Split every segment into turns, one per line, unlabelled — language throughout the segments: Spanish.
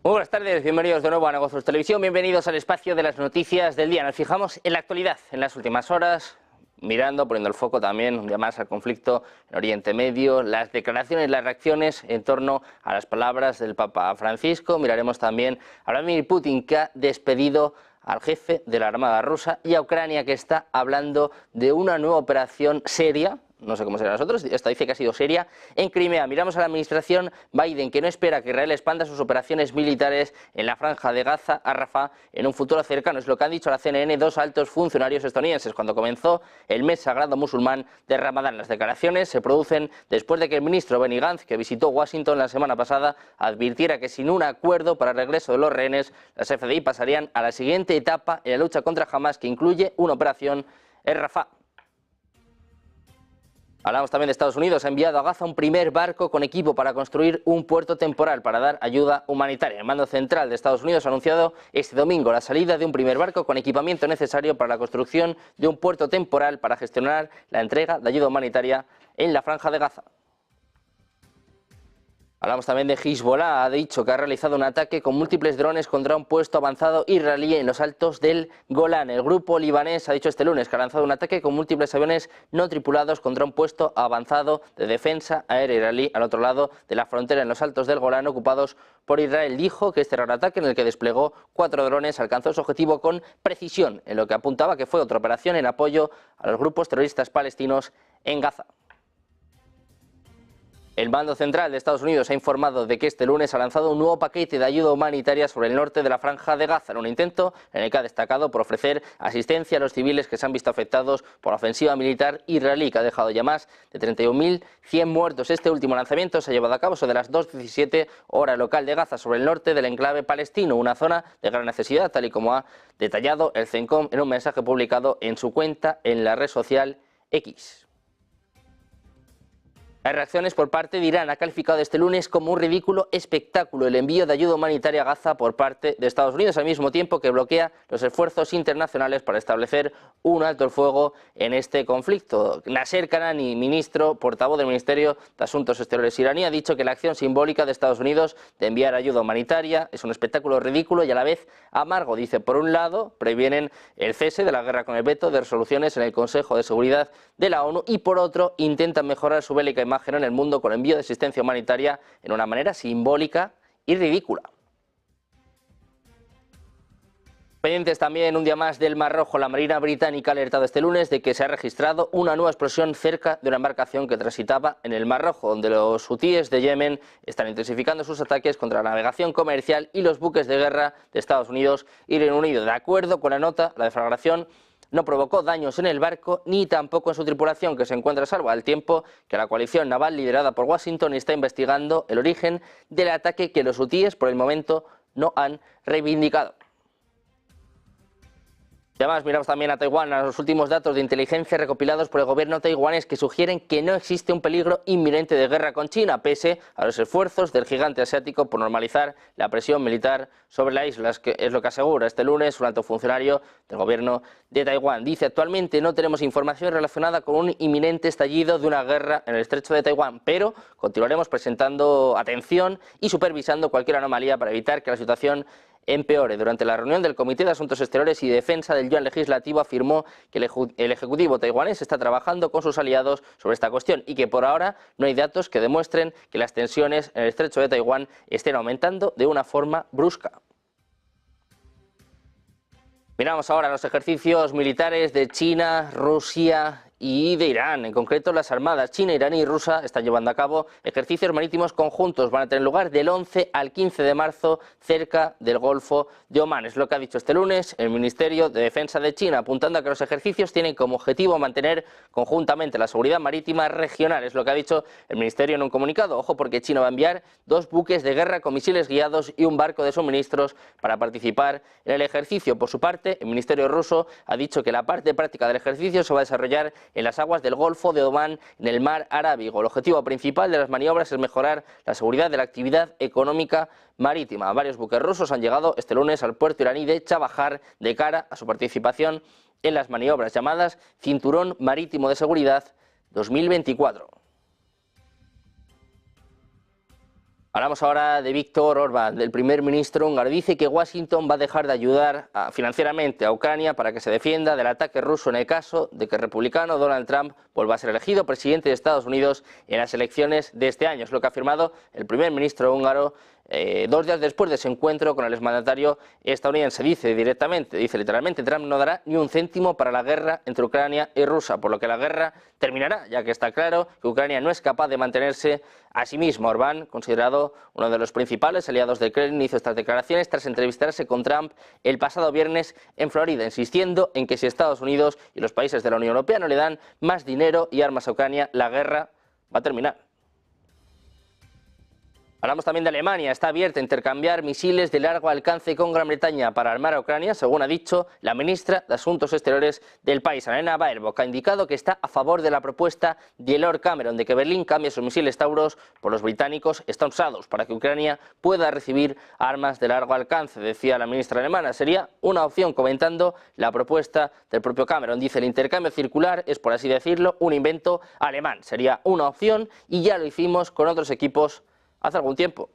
Muy buenas tardes, bienvenidos de nuevo a Negocios Televisión, bienvenidos al espacio de las noticias del día. Nos fijamos en la actualidad, en las últimas horas, poniendo el foco también un día más al conflicto en Oriente Medio, las declaraciones, las reacciones en torno a las palabras del Papa Francisco. Miraremos también a Vladimir Putin, que ha despedido al jefe de la Armada rusa, y a Ucrania, que está hablando de una nueva operación seria, no sé cómo será nosotros, esta dice que ha sido seria, en Crimea. Miramos a la administración Biden, que no espera que Israel expanda sus operaciones militares en la franja de Gaza a Rafah en un futuro cercano. Es lo que han dicho a la CNN dos altos funcionarios estadounidenses cuando comenzó el mes sagrado musulmán de Ramadán. Las declaraciones se producen después de que el ministro Benny Gantz, que visitó Washington la semana pasada, advirtiera que sin un acuerdo para el regreso de los rehenes, las FDI pasarían a la siguiente etapa en la lucha contra Hamas, que incluye una operación en Rafah. Hablamos también de Estados Unidos. Ha enviado a Gaza un primer barco con equipo para construir un puerto temporal para dar ayuda humanitaria. El mando central de Estados Unidos ha anunciado este domingo la salida de un primer barco con equipamiento necesario para la construcción de un puerto temporal para gestionar la entrega de ayuda humanitaria en la franja de Gaza. Hablamos también de Hezbollah. Ha dicho que ha realizado un ataque con múltiples drones contra un puesto avanzado israelí en los altos del Golán. El grupo libanés ha dicho este lunes que ha lanzado un ataque con múltiples aviones no tripulados contra un puesto avanzado de defensa aérea israelí al otro lado de la frontera en los altos del Golán ocupados por Israel. Dijo que este era un ataque en el que desplegó 4 drones, alcanzó su objetivo con precisión, en lo que apuntaba que fue otra operación en apoyo a los grupos terroristas palestinos en Gaza. El mando central de Estados Unidos ha informado de que este lunes ha lanzado un nuevo paquete de ayuda humanitaria sobre el norte de la franja de Gaza, en un intento en el que ha destacado por ofrecer asistencia a los civiles que se han visto afectados por la ofensiva militar israelí, que ha dejado ya más de 31.100 muertos. Este último lanzamiento se ha llevado a cabo sobre las 2:17 hora local de Gaza, sobre el norte del enclave palestino, una zona de gran necesidad, tal y como ha detallado el CENCOM en un mensaje publicado en su cuenta en la red social X. Las reacciones por parte de Irán ha calificado este lunes como un ridículo espectáculo el envío de ayuda humanitaria a Gaza por parte de Estados Unidos, al mismo tiempo que bloquea los esfuerzos internacionales para establecer un alto el fuego en este conflicto. Nasser Kanani, portavoz del Ministerio de Asuntos Exteriores iraní, ha dicho que la acción simbólica de Estados Unidos de enviar ayuda humanitaria es un espectáculo ridículo y a la vez amargo. Dice, por un lado, previenen el cese de la guerra con el veto de resoluciones en el Consejo de Seguridad de la ONU y por otro, intentan mejorar su bélica imagen en el mundo con el envío de asistencia humanitaria en una manera simbólica y ridícula. Pendientes también un día más del Mar Rojo. La Marina británica ha alertado este lunes de que se ha registrado una nueva explosión cerca de una embarcación que transitaba en el Mar Rojo, donde los hutíes de Yemen están intensificando sus ataques contra la navegación comercial y los buques de guerra de Estados Unidos y Reino Unido. De acuerdo con la nota, la deflagración no provocó daños en el barco ni tampoco en su tripulación, que se encuentra a salvo, al tiempo que la coalición naval liderada por Washington está investigando el origen del ataque, que los hutíes por el momento no han reivindicado. Además, miramos también a Taiwán, a los últimos datos de inteligencia recopilados por el gobierno taiwanés, que sugieren que no existe un peligro inminente de guerra con China, pese a los esfuerzos del gigante asiático por normalizar la presión militar sobre la isla. Es lo que asegura este lunes un alto funcionario del gobierno de Taiwán. Dice, actualmente no tenemos información relacionada con un inminente estallido de una guerra en el estrecho de Taiwán, pero continuaremos prestando atención y supervisando cualquier anomalía para evitar que la situación empeore. Durante la reunión del Comité de Asuntos Exteriores y Defensa del Yuan Legislativo, afirmó que el Ejecutivo taiwanés está trabajando con sus aliados sobre esta cuestión y que por ahora no hay datos que demuestren que las tensiones en el estrecho de Taiwán estén aumentando de una forma brusca. Miramos ahora los ejercicios militares de China, Rusia y de Irán. En concreto, las armadas china, iraní y rusa están llevando a cabo ejercicios marítimos conjuntos. Van a tener lugar del 11 al 15 de marzo cerca del Golfo de Omán. Es lo que ha dicho este lunes el Ministerio de Defensa de China, apuntando a que los ejercicios tienen como objetivo mantener conjuntamente la seguridad marítima regional. Es lo que ha dicho el Ministerio en un comunicado. Ojo, porque China va a enviar 2 buques de guerra con misiles guiados y un barco de suministros para participar en el ejercicio. Por su parte, el Ministerio ruso ha dicho que la parte práctica del ejercicio se va a desarrollar en las aguas del Golfo de Omán, en el Mar Arábigo. El objetivo principal de las maniobras es mejorar la seguridad de la actividad económica marítima. Varios buques rusos han llegado este lunes al puerto iraní de Chabahar de cara a su participación en las maniobras llamadas Cinturón Marítimo de Seguridad 2024. Hablamos ahora de Viktor Orbán, del primer ministro húngaro. Dice que Washington va a dejar de ayudar financieramente a Ucrania para que se defienda del ataque ruso en el caso de que el republicano Donald Trump vuelva a ser elegido presidente de Estados Unidos en las elecciones de este año. Es lo que ha afirmado el primer ministro húngaro 2 días después de ese encuentro con el exmandatario estadounidense. Dice literalmente, Trump no dará ni un céntimo para la guerra entre Ucrania y Rusia, por lo que la guerra terminará, ya que está claro que Ucrania no es capaz de mantenerse a sí misma. Orbán, considerado uno de los principales aliados de Kremlin, hizo estas declaraciones tras entrevistarse con Trump el pasado viernes en Florida, insistiendo en que si Estados Unidos y los países de la Unión Europea no le dan más dinero y armas a Ucrania, la guerra va a terminar. Hablamos también de Alemania. Está abierta a intercambiar misiles de largo alcance con Gran Bretaña para armar a Ucrania, según ha dicho la ministra de Asuntos Exteriores del país, Annalena Baerbock. Ha indicado que está a favor de la propuesta de Lord Cameron de que Berlín cambie sus misiles Taurus por los británicos Storm Shadows para que Ucrania pueda recibir armas de largo alcance, decía la ministra alemana. Sería una opción, comentando la propuesta del propio Cameron. Dice: el intercambio circular es, por así decirlo, un invento alemán. Sería una opción y ya lo hicimos con otros equipos hace algún tiempo.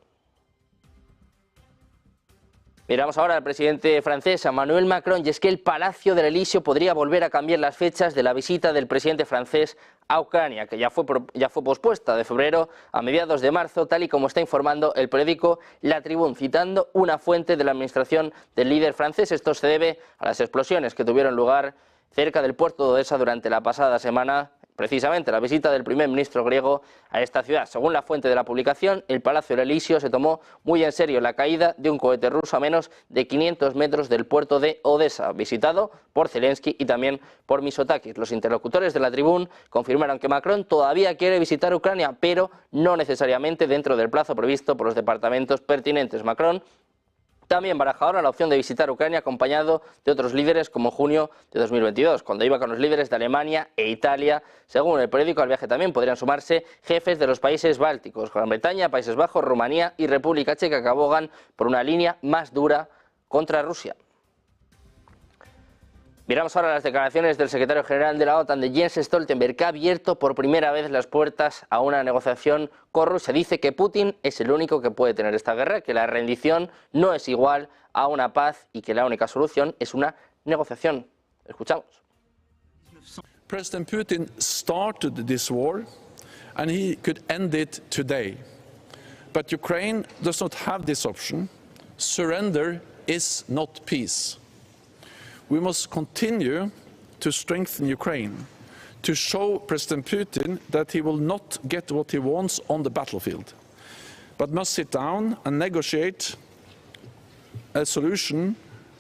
Miramos ahora al presidente francés, Emmanuel Macron, y es que el Palacio del Elíseo podría volver a cambiar las fechas de la visita del presidente francés a Ucrania, que ya fue pospuesta de febrero a mediados de marzo, tal y como está informando el periódico La Tribune, citando una fuente de la administración del líder francés. Esto se debe a las explosiones que tuvieron lugar cerca del puerto de Odesa durante la pasada semana, precisamente la visita del primer ministro griego a esta ciudad. Según la fuente de la publicación, el Palacio del Elíseo se tomó muy en serio la caída de un cohete ruso a menos de 500 metros del puerto de Odesa, visitado por Zelensky y también por Mitsotakis. Los interlocutores de la Tribune confirmaron que Macron todavía quiere visitar Ucrania, pero no necesariamente dentro del plazo previsto por los departamentos pertinentes. Macron también baraja ahora la opción de visitar Ucrania acompañado de otros líderes, como en junio de 2022, cuando iba con los líderes de Alemania e Italia. Según el periódico, al viaje también podrían sumarse jefes de los países bálticos, Gran Bretaña, Países Bajos, Rumanía y República Checa, que abogan por una línea más dura contra Rusia. Miramos ahora las declaraciones del secretario general de la OTAN, de Jens Stoltenberg, que ha abierto por primera vez las puertas a una negociación con Rusia. Dice que Putin es el único que puede tener esta guerra, que la rendición no es igual a una paz y que la única solución es una negociación. Escuchamos.
President Putin started this war and he could end it today. But Ukraine does not have this option. Surrender is not peace. We must continue to strengthen Ukraine, to show President Putin that he will not get what he wants on the battlefield, but must sit down and negotiate a solution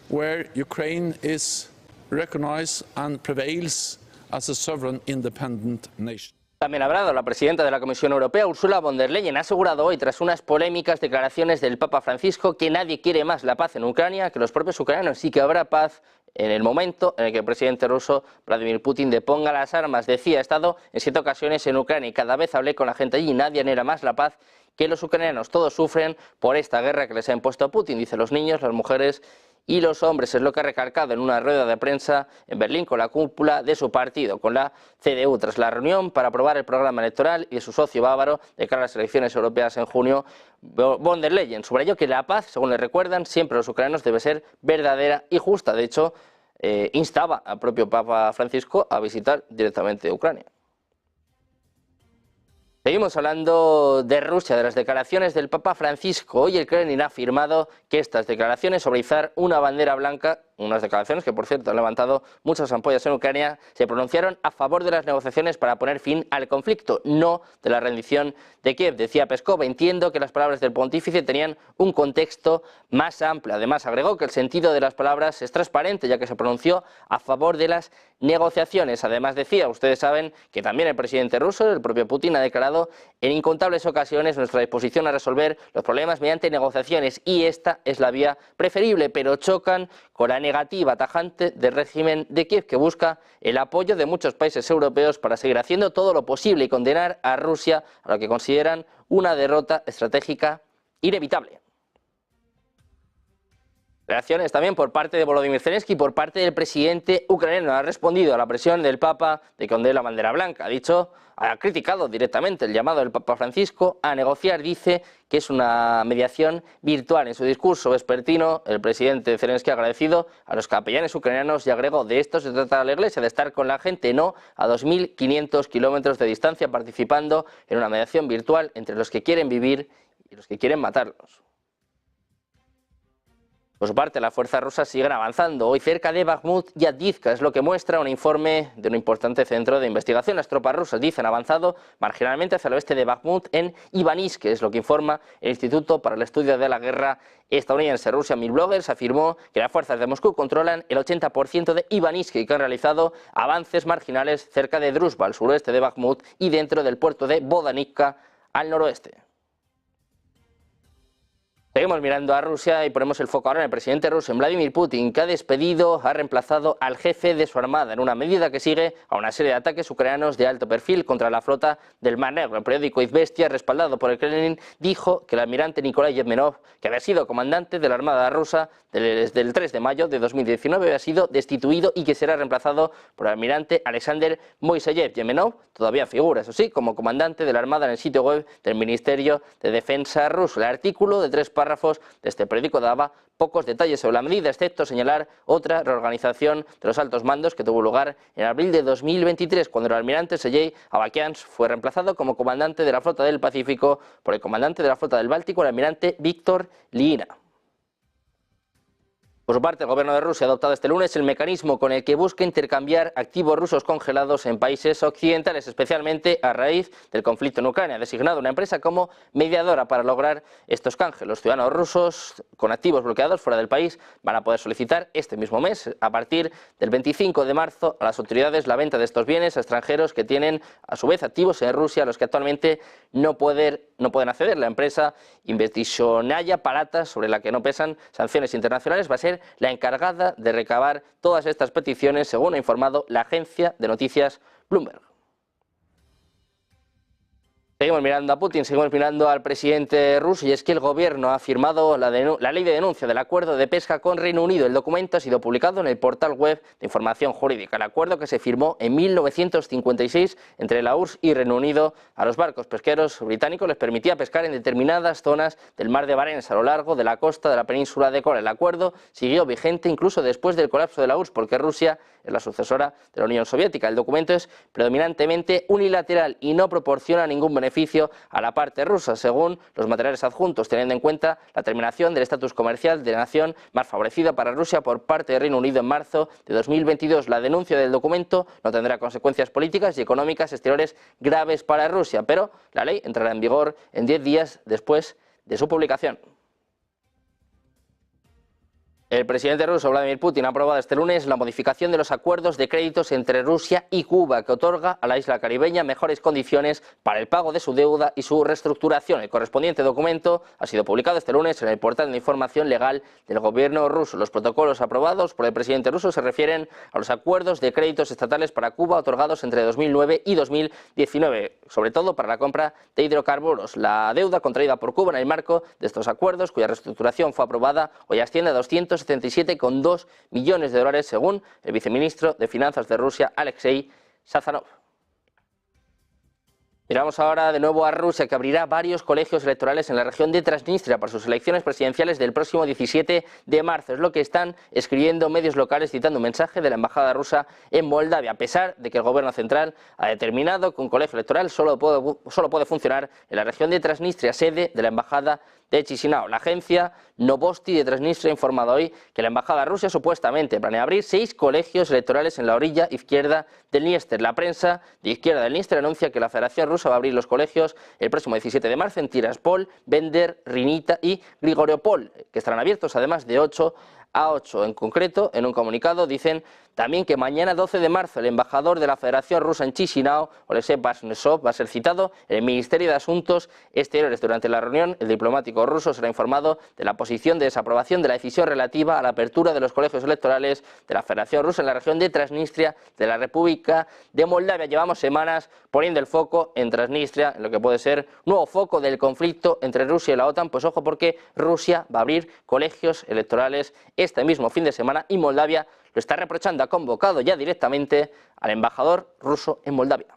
where Ukraine is recognized and prevails as a sovereign independent nation.
También ha hablado la presidenta de la Comisión Europea, Ursula von der Leyen. Ha asegurado hoy, tras unas polémicas declaraciones del Papa Francisco, que nadie quiere más la paz en Ucrania que los propios ucranianos, y que habrá paz en el momento en el que el presidente ruso Vladimir Putin deponga las armas. Decía: he estado en 7 ocasiones en Ucrania y cada vez hablé con la gente allí y nadie anhela más la paz que los ucranianos. Todos sufren por esta guerra que les ha impuesto Putin. Dice: los niños, las mujeres y los hombres. Es lo que ha recalcado en una rueda de prensa en Berlín con la cúpula de su partido, con la CDU, tras la reunión para aprobar el programa electoral y de su socio bávaro de cara a las elecciones europeas en junio. Von der Leyen subrayó que la paz, según le recuerdan siempre los ucranianos, debe ser verdadera y justa. De hecho, instaba al propio Papa Francisco a visitar directamente Ucrania. Seguimos hablando de Rusia, de las declaraciones del Papa Francisco. Hoy el Kremlin ha afirmado que estas declaraciones sobre izar una bandera blanca, unas declaraciones que, por cierto, han levantado muchas ampollas en Ucrania, se pronunciaron a favor de las negociaciones para poner fin al conflicto, no de la rendición de Kiev. Decía Peskov: entiendo que las palabras del pontífice tenían un contexto más amplio. Además, agregó que el sentido de las palabras es transparente, ya que se pronunció a favor de las negociaciones. Además, decía: ustedes saben que también el presidente ruso, el propio Putin, ha declarado en incontables ocasiones nuestra disposición a resolver los problemas mediante negociaciones, y esta es la vía preferible, pero chocan con la negativa tajante del régimen de Kiev, que busca el apoyo de muchos países europeos para seguir haciendo todo lo posible y condenar a Rusia a lo que consideran una derrota estratégica inevitable. Reacciones también por parte de Volodymyr Zelensky y por parte del presidente ucraniano. Ha respondido a la presión del Papa de que ondee la bandera blanca. Ha criticado directamente el llamado del Papa Francisco a negociar. Dice que es una mediación virtual. En su discurso vespertino, el presidente Zelensky ha agradecido a los capellanes ucranianos y agregó: de esto se trata la Iglesia, de estar con la gente, no a 2.500 kilómetros de distancia, participando en una mediación virtual entre los que quieren vivir y los que quieren matarlos. Por su parte, las fuerzas rusas siguen avanzando hoy cerca de Bakhmut y Avdiivka, es lo que muestra un informe de un importante centro de investigación. Las tropas rusas, dicen, han avanzado marginalmente hacia el oeste de Bakhmut en Ivaniske, es lo que informa el Instituto para el Estudio de la Guerra estadounidense. Rusia Milbloggers afirmó que las fuerzas de Moscú controlan el 80% de Ivaniske y que han realizado avances marginales cerca de Druzhba, al suroeste de Bakhmut, y dentro del puerto de Bodanivka, al noroeste. Seguimos mirando a Rusia y ponemos el foco ahora en el presidente ruso, en Vladimir Putin, que ha reemplazado al jefe de su armada en una medida que sigue a una serie de ataques ucranianos de alto perfil contra la flota del Mar Negro. El periódico Izvestia, respaldado por el Kremlin, dijo que el almirante Nikolai Yevmenov, que había sido comandante de la armada rusa desde el 3 de mayo de 2019, había sido destituido y que será reemplazado por el almirante Alexander Moiseyev. Yevmenov todavía figura, eso sí, como comandante de la armada en el sitio web del Ministerio de Defensa ruso. El artículo de 3 párrafos de este periódico daba pocos detalles sobre la medida, excepto señalar otra reorganización de los altos mandos que tuvo lugar en abril de 2023, cuando el almirante Sergei Avakiansk fue reemplazado como comandante de la flota del Pacífico por el comandante de la flota del Báltico, el almirante Víktor Liina. Por su parte, el gobierno de Rusia ha adoptado este lunes el mecanismo con el que busca intercambiar activos rusos congelados en países occidentales, especialmente a raíz del conflicto en Ucrania. Ha designado una empresa como mediadora para lograr estos canjes. Los ciudadanos rusos con activos bloqueados fuera del país van a poder solicitar este mismo mes, a partir del 25 de marzo, a las autoridades la venta de estos bienes a extranjeros que tienen a su vez activos en Rusia, a los que actualmente no pueden acceder. La empresa Investitionaya Palata, sobre la que no pesan sanciones internacionales, va a ser la encargada de recabar todas estas peticiones, según ha informado la agencia de noticias Bloomberg. Seguimos mirando a Putin, seguimos mirando al presidente ruso, y es que el gobierno ha firmado la ley de denuncia del acuerdo de pesca con Reino Unido. El documento ha sido publicado en el portal web de información jurídica. El acuerdo, que se firmó en 1956 entre la URSS y Reino Unido, a los barcos pesqueros británicos les permitía pescar en determinadas zonas del mar de Barents a lo largo de la costa de la península de Kola. El acuerdo siguió vigente incluso después del colapso de la URSS, porque Rusia es la sucesora de la Unión Soviética. El documento es predominantemente unilateral y no proporciona ningún beneficio a la parte rusa, según los materiales adjuntos, teniendo en cuenta la terminación del estatus comercial de la nación más favorecida para Rusia por parte del Reino Unido en marzo de 2022. La denuncia del documento no tendrá consecuencias políticas y económicas exteriores graves para Rusia, pero la ley entrará en vigor en 10 días después de su publicación. El presidente ruso Vladimir Putin ha aprobado este lunes la modificación de los acuerdos de créditos entre Rusia y Cuba, que otorga a la isla caribeña mejores condiciones para el pago de su deuda y su reestructuración. El correspondiente documento ha sido publicado este lunes en el portal de información legal del gobierno ruso. Los protocolos aprobados por el presidente ruso se refieren a los acuerdos de créditos estatales para Cuba otorgados entre 2009 y 2019, sobre todo para la compra de hidrocarburos. La deuda contraída por Cuba en el marco de estos acuerdos, cuya reestructuración fue aprobada, hoy asciende a 277,2 millones de dólares, según el viceministro de Finanzas de Rusia, Alexei Sazanov. Miramos ahora de nuevo a Rusia, que abrirá varios colegios electorales en la región de Transnistria para sus elecciones presidenciales del próximo 17 de marzo. Es lo que están escribiendo medios locales, citando un mensaje de la embajada rusa en Moldavia, a pesar de que el gobierno central ha determinado que un colegio electoral solo puede funcionar en la región de Transnistria, sede de la embajada de Chisinau. La agencia Novosti de Transnistria ha informado hoy que la embajada rusa supuestamente planea abrir 6 colegios electorales en la orilla izquierda del Dniester. La prensa de izquierda del Dniester anuncia que la Federación Rusa va a abrir los colegios el próximo 17 de marzo en Tiraspol, Bender, Rinita y Grigoriopol, que estarán abiertos además de 8 A8. En concreto, en un comunicado dicen también que mañana 12 de marzo el embajador de la Federación Rusa en Chisinau, Oleksiy Vaznesov, va a ser citado en el Ministerio de Asuntos Exteriores. Durante la reunión, el diplomático ruso será informado de la posición de desaprobación de la decisión relativa a la apertura de los colegios electorales de la Federación Rusa en la región de Transnistria de la República de Moldavia. Llevamos semanas poniendo el foco en Transnistria, en lo que puede ser nuevo foco del conflicto entre Rusia y la OTAN. Pues ojo, porque Rusia va a abrir colegios electorales este mismo fin de semana y Moldavia lo está reprochando, ha convocado ya directamente al embajador ruso en Moldavia.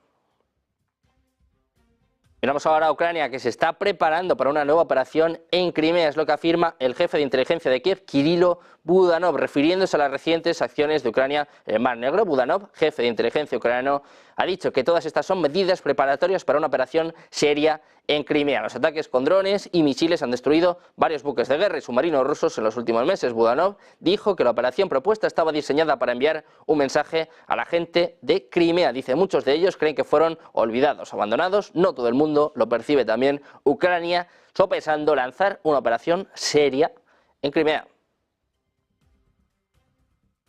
Miramos ahora a Ucrania, que se está preparando para una nueva operación en Crimea, es lo que afirma el jefe de inteligencia de Kiev, Kirilo Budanov, refiriéndose a las recientes acciones de Ucrania en el Mar Negro. Budanov, jefe de inteligencia ucraniano, ha dicho que todas estas son medidas preparatorias para una operación seria en Crimea. Los ataques con drones y misiles han destruido varios buques de guerra y submarinos rusos en los últimos meses. Budanov dijo que la operación propuesta estaba diseñada para enviar un mensaje a la gente de Crimea. Dice, muchos de ellos creen que fueron olvidados, abandonados. No todo el mundo lo percibe también. Ucrania sopesando lanzar una operación seria en Crimea.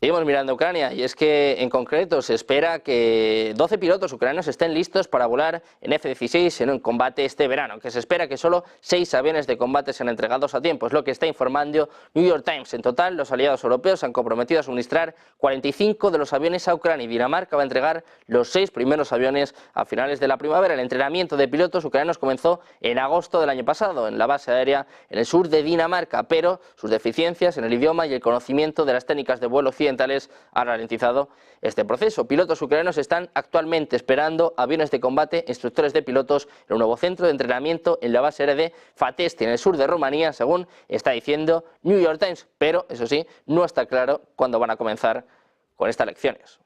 Seguimos mirando a Ucrania y es que en concreto se espera que 12 pilotos ucranianos estén listos para volar en F-16 en un combate este verano, aunque se espera que solo 6 aviones de combate sean entregados a tiempo, es lo que está informando New York Times. En total, los aliados europeos se han comprometido a suministrar 45 de los aviones a Ucrania y Dinamarca va a entregar los 6 primeros aviones a finales de la primavera. El entrenamiento de pilotos ucranianos comenzó en agosto del año pasado en la base aérea en el sur de Dinamarca, pero sus deficiencias en el idioma y el conocimiento de las técnicas de vuelo occidentales han ralentizado este proceso. Pilotos ucranianos están actualmente esperando aviones de combate, instructores de pilotos en un nuevo centro de entrenamiento en la base aérea de Fatesti, en el sur de Rumanía, según está diciendo New York Times, pero eso sí, no está claro cuándo van a comenzar con estas lecciones.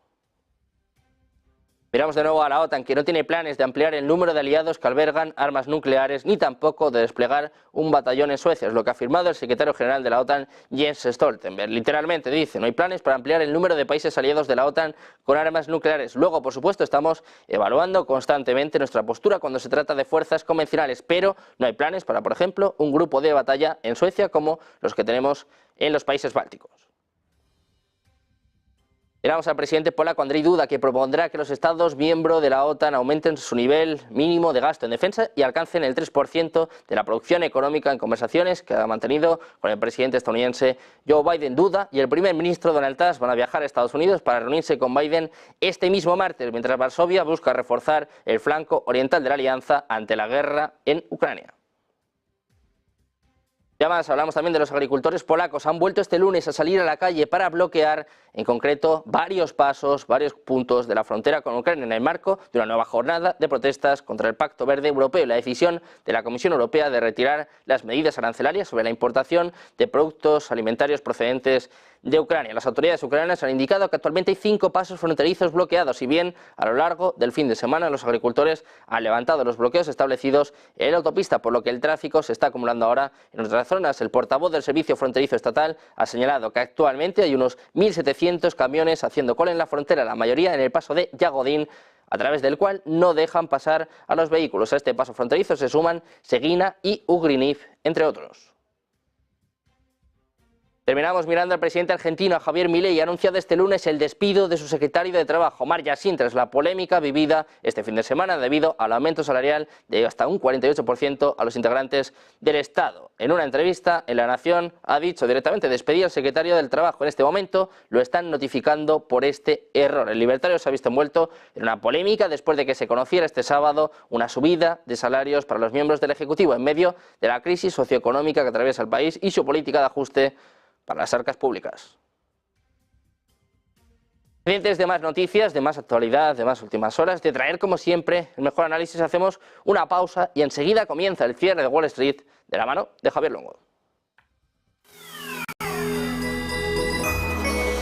Miramos de nuevo a la OTAN, que no tiene planes de ampliar el número de aliados que albergan armas nucleares, ni tampoco de desplegar un batallón en Suecia, es lo que ha afirmado el secretario general de la OTAN, Jens Stoltenberg. Literalmente dice, no hay planes para ampliar el número de países aliados de la OTAN con armas nucleares. Luego, por supuesto, estamos evaluando constantemente nuestra postura cuando se trata de fuerzas convencionales, pero no hay planes para, por ejemplo, un grupo de batalla en Suecia como los que tenemos en los países bálticos. Miramos al presidente polaco Andrzej Duda, que propondrá que los Estados miembros de la OTAN aumenten su nivel mínimo de gasto en defensa y alcancen el 3% de la producción económica en conversaciones que ha mantenido con el presidente estadounidense Joe Biden. Duda y el primer ministro Donald Tusk van a viajar a Estados Unidos para reunirse con Biden este mismo martes, mientras Varsovia busca reforzar el flanco oriental de la alianza ante la guerra en Ucrania. Y además hablamos también de los agricultores polacos. Han vuelto este lunes a salir a la calle para bloquear, en concreto, varios puntos de la frontera con Ucrania en el marco de una nueva jornada de protestas contra el Pacto Verde Europeo y la decisión de la Comisión Europea de retirar las medidas arancelarias sobre la importación de productos alimentarios procedentes de Ucrania. Las autoridades ucranianas han indicado que actualmente hay 5 pasos fronterizos bloqueados, y bien a lo largo del fin de semana los agricultores han levantado los bloqueos establecidos en la autopista, por lo que el tráfico se está acumulando ahora en otras zonas. El portavoz del Servicio Fronterizo Estatal ha señalado que actualmente hay unos 1.700 camiones haciendo cola en la frontera, la mayoría en el paso de Yagodín, a través del cual no dejan pasar a los vehículos. A este paso fronterizo se suman Seguina y Ugrinif, entre otros. Terminamos mirando al presidente argentino, a Javier Milei, ha anunciado este lunes el despido de su secretario de Trabajo, Omar Yassin, tras la polémica vivida este fin de semana debido al aumento salarial de hasta un 48% a los integrantes del Estado. En una entrevista en La Nación ha dicho directamente despedir al secretario del Trabajo. En este momento lo están notificando por este error. El libertario se ha visto envuelto en una polémica después de que se conociera este sábado una subida de salarios para los miembros del Ejecutivo en medio de la crisis socioeconómica que atraviesa el país y su política de ajuste para las arcas públicas. Pendientes de más noticias, de más actualidad, de más últimas horas, de traer como siempre el mejor análisis, hacemos una pausa y enseguida comienza el cierre de Wall Street de la mano de Javier Longo.